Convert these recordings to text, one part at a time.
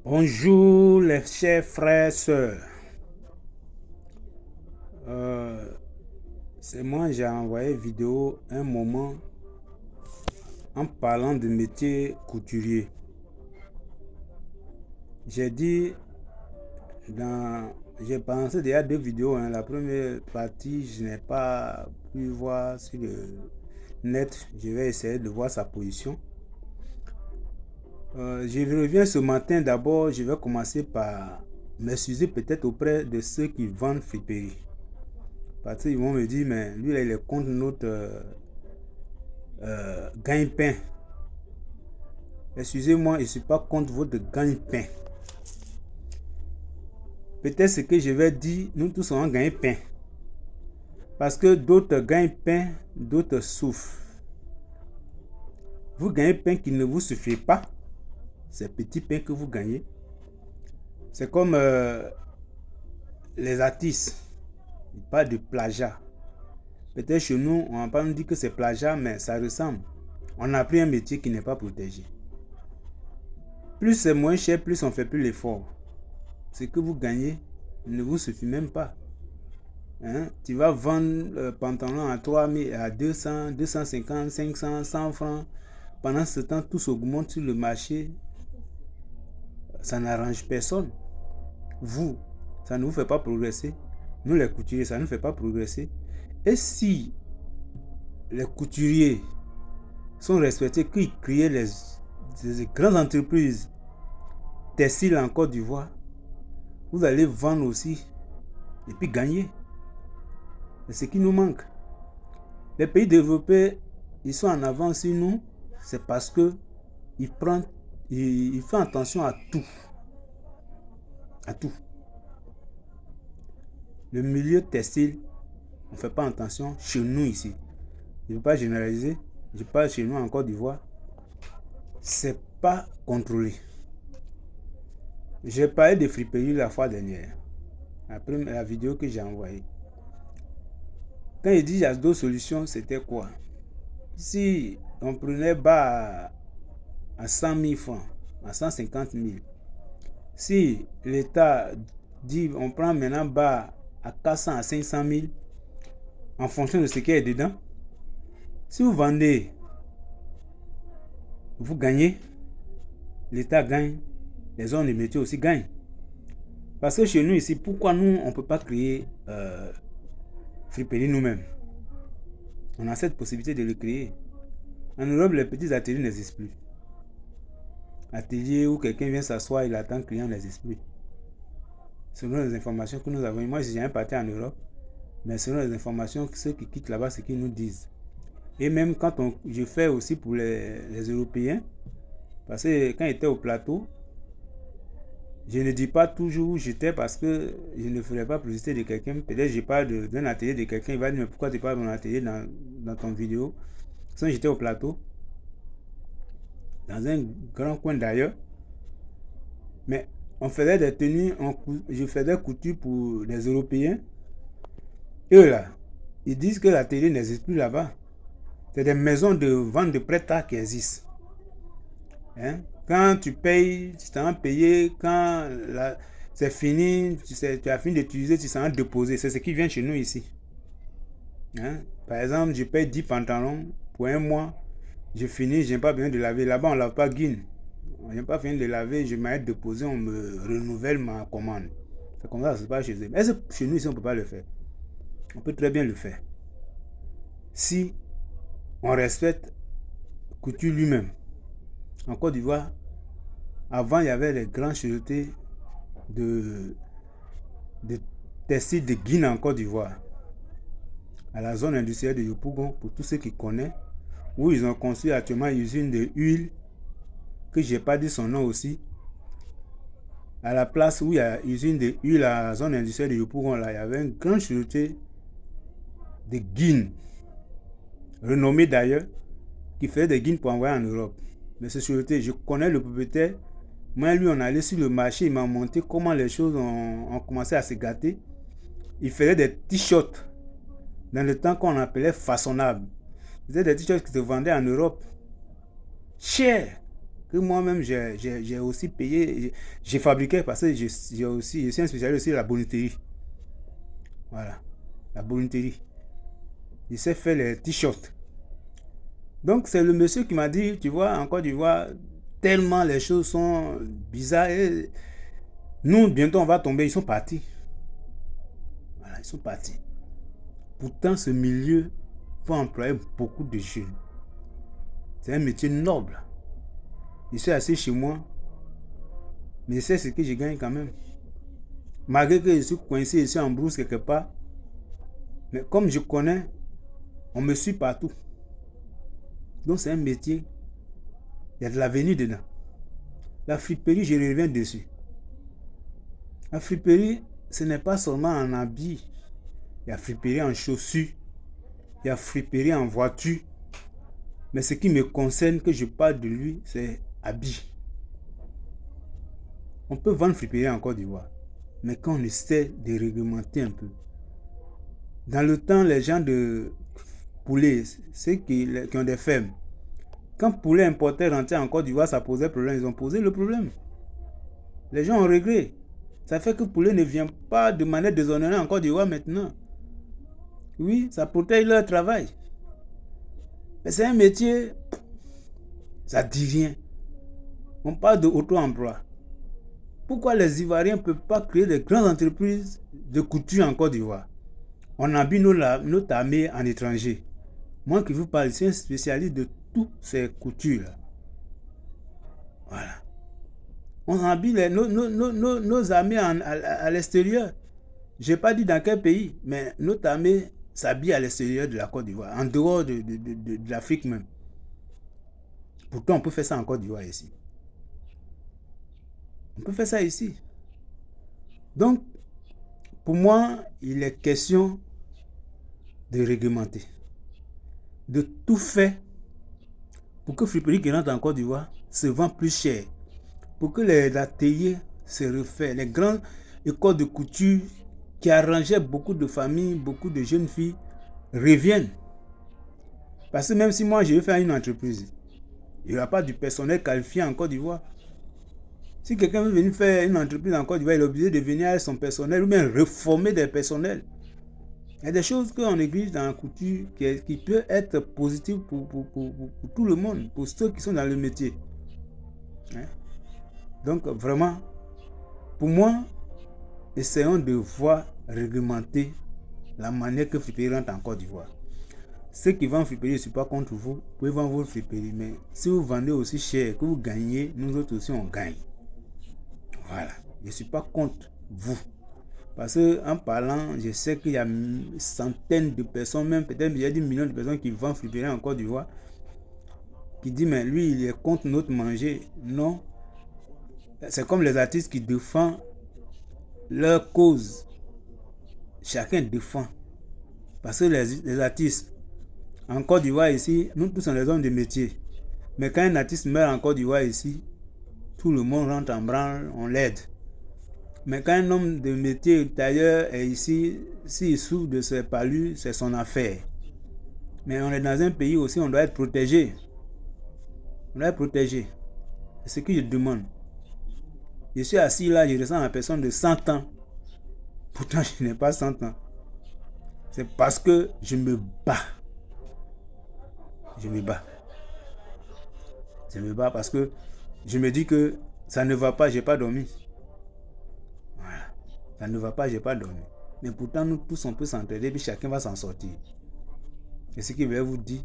Bonjour les chers frères, sœurs. Euh, c'est moi, j'ai envoyé vidéo un moment en parlant de métier couturier. J'ai dit, j'ai pensé déjà deux vidéos. La première partie, je n'ai pas pu voir sur le net. Je vais essayer de voir sa position. Je reviens ce matin. D'abord, je vais commencer par m'excuser peut-être auprès de ceux qui vendent friperie. Parce qu'ils vont me dire, mais lui, là, il est contre notre gagne-pain. Excusez-moi, je ne suis pas contre votre gagne-pain. Peut-être ce que je vais dire, nous tous on gagne pain. Parce que d'autres gagnent pain, d'autres souffrent. Vous gagnez pain qui ne vous suffit pas. C'est petit pain que vous gagnez. C'est comme les artistes. Ils parlent de plagiat. Peut-être chez nous, on va pas nous dire que c'est plagiat, mais ça ressemble. On a pris un métier qui n'est pas protégé. Plus c'est moins cher, plus on fait plus l'effort. Ce que vous gagnez ne vous suffit même pas. Hein? Tu vas vendre le pantalon à 3000, à 200, 250, 500, 100 francs. Pendant ce temps, tout s'augmente sur le marché. Ça n'arrange personne. Vous, ça ne vous fait pas progresser. Nous, les couturiers, ça ne nous fait pas progresser. Et si les couturiers sont respectés, qu'ils créent les grandes entreprises textiles en Côte d'Ivoire, vous allez vendre aussi et puis gagner. C'est ce qui nous manque. Les pays développés, ils sont en avance sur nous, c'est parce que ils font attention à tout. À tout. Le milieu textile, on ne fait pas attention chez nous ici. Je ne veux pas généraliser, je parle chez nous en Côte d'Ivoire. C'est pas contrôlé. J'ai parlé de friperie la fois dernière, après la vidéo que j'ai envoyée. Quand il dit il y a d'autres solutions, c'était quoi? Si on prenait bas à 100 000 francs, à 150 000, si l'État dit on prend maintenant bas à 400 à 500 000, en fonction de ce qui est dedans, si vous vendez, vous gagnez, l'État gagne, les zones de métier aussi gagnent. Parce que chez nous ici, pourquoi nous, on ne peut pas créer friperie nous-mêmes? On a cette possibilité de le créer. En Europe, les petits ateliers n'existent plus. Atelier où quelqu'un vient s'asseoir, il attend que le client n'existe plus. Selon les informations que nous avons, moi je n'ai jamais parti en Europe, mais selon les informations, ceux qui quittent là-bas, c'est ce qu'ils nous disent. Et même quand je fais aussi pour les Européens, parce que quand j'étais au plateau, je ne dis pas toujours où j'étais parce que je ne ferai pas publicité de quelqu'un. Peut-être je parle d'un atelier de quelqu'un, il va dire mais pourquoi tu parles de mon atelier dans ton vidéo? Sinon j'étais au plateau, dans un grand coin d'ailleurs. Mais on faisait des tenues, je faisais des coutures pour les Européens. Eux là, ils disent que l'atelier n'existe plus là-bas. C'est des maisons de vente de prêt-à qui existent. Hein? Quand tu payes, tu t'en payé. Quand c'est fini, tu as fini d'utiliser, tu s'en déposer. C'est ce qui vient chez nous ici. Hein? Par exemple, je paye 10 pantalons pour un mois. Je finis, je n'ai pas besoin de laver. Là-bas, on ne lave pas guine. On n'a pas fini de laver, je m'arrête de déposer, on me renouvelle ma commande. C'est comme ça que ça se passe chez eux. Mais chez nous ici, on ne peut pas le faire. On peut très bien le faire. Si on respecte couture lui-même. En Côte d'Ivoire, avant, il y avait les grands châteaux de textiles de Guinée en Côte d'Ivoire. À la zone industrielle de Yopougon, pour tous ceux qui connaissent, où ils ont construit actuellement une usine de huile, que je n'ai pas dit son nom aussi. À la place où il y a usine de huile à la zone industrielle de Yopougon, là, il y avait un grand château de Guinée, renommé d'ailleurs, qui faisait des guines pour envoyer en Europe. Mais ce château, je connais le propriétaire. Moi, lui, on allait sur le marché, il m'a montré comment les choses ont commencé à se gâter. Il faisait des t-shirts dans le temps qu'on appelait façonnables. C'était des t-shirts qui se vendaient en Europe cher, que moi-même j'ai aussi payé, j'ai fabriqué parce que je suis un spécialiste aussi de la bonneterie. Voilà, la bonneterie. Il sait faire les t-shirts. Donc c'est le monsieur qui m'a dit, tu vois, en Côte d'Ivoire, tellement les choses sont bizarres. Et nous, bientôt on va tomber, ils sont partis. Voilà, ils sont partis. Pourtant, ce milieu peut employer beaucoup de jeunes. C'est un métier noble. Je suis assis chez moi, mais c'est ce que je gagne quand même. Malgré que je suis coincé ici en brousse quelque part, mais comme je connais, on me suit partout. Donc c'est un métier, il y a de l'avenir dedans. La friperie, je reviens dessus. La friperie, ce n'est pas seulement en habits. Il y a friperie en chaussures, il y a friperie en voiture. Mais ce qui me concerne, que je parle de lui, c'est habits. On peut vendre friperie en Côte d'Ivoire, mais quand on essaie de réglementer un peu. Dans le temps, les gens de poulet, ceux qui ont des fermes, quand poulet importait rentrer en Côte d'Ivoire, ça posait problème. Ils ont posé le problème. Les gens ont réglé. Ça fait que poulet ne vient pas de manière déshonorée en Côte d'Ivoire maintenant. Oui, ça protège leur travail. Mais c'est un métier, ça ne dit rien. On parle de auto-emploi. Pourquoi les Ivoiriens ne peuvent pas créer des grandes entreprises de couture en Côte d'Ivoire? On habille notre armée en étranger. Moi qui vous parle, je suis un spécialiste de toutes ces coutures-là. Voilà. On habille nos armées à l'extérieur. Je n'ai pas dit dans quel pays, mais notre armée s'habille à l'extérieur de la Côte d'Ivoire, en dehors de l'Afrique même. Pourtant, on peut faire ça en Côte d'Ivoire ici. On peut faire ça ici. Donc, pour moi, il est question de réglementer, de tout faire pour que friperie qui rentre en Côte d'Ivoire se vend plus cher, pour que les ateliers se refassent, les grandes écoles de couture qui arrangeaient beaucoup de familles, beaucoup de jeunes filles, reviennent. Parce que même si moi je veux faire une entreprise, il n'y aura pas du personnel qualifié en Côte d'Ivoire. Si quelqu'un veut venir faire une entreprise en Côte d'Ivoire, il est obligé de venir avec son personnel ou bien reformer des personnels. Il y a des choses qu'on néglige dans la couture qui peuvent être positives pour tout le monde, pour ceux qui sont dans le métier. Donc vraiment, pour moi, essayons de voir réglementer la manière que friperie rentre en Côte d'Ivoire. Ceux qui vendent friperie, je ne suis pas contre vous, vous pouvez vendre votre friperie, mais si vous vendez aussi cher, que vous gagnez, nous autres aussi on gagne. Voilà, je ne suis pas contre vous. Parce qu'en parlant, je sais qu'il y a centaines de personnes, même peut-être il y a des millions de personnes qui vendent friperie en Côte d'Ivoire, qui disent, mais lui, il est contre notre manger. Non, c'est comme les artistes qui défendent leur cause. Chacun défend. Parce que les artistes, en Côte d'Ivoire ici, nous tous sommes des hommes de métier. Mais quand un artiste meurt en Côte d'Ivoire ici, tout le monde rentre en branle, on l'aide. Mais quand un homme de métier tailleur est ici, s'il souffre de ses palus, c'est son affaire. Mais on est dans un pays aussi, on doit être protégé. On doit être protégé. C'est ce que je demande. Je suis assis là, je ressens la personne de 100 ans. Pourtant, je n'ai pas 100 ans. C'est parce que je me bats. Je me bats. Je me bats parce que je me dis que ça ne va pas, j'ai pas dormi. Voilà. Ça ne va pas, j'ai pas dormi. Mais pourtant, nous tous, on peut s'entraider, puis chacun va s'en sortir. C'est ce que je vais vous dire.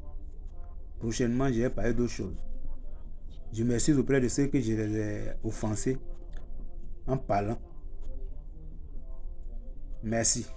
Prochainement, je vais parler d'autres choses. Je m'excuse auprès de ceux que je les ai offensés en parlant. Merci.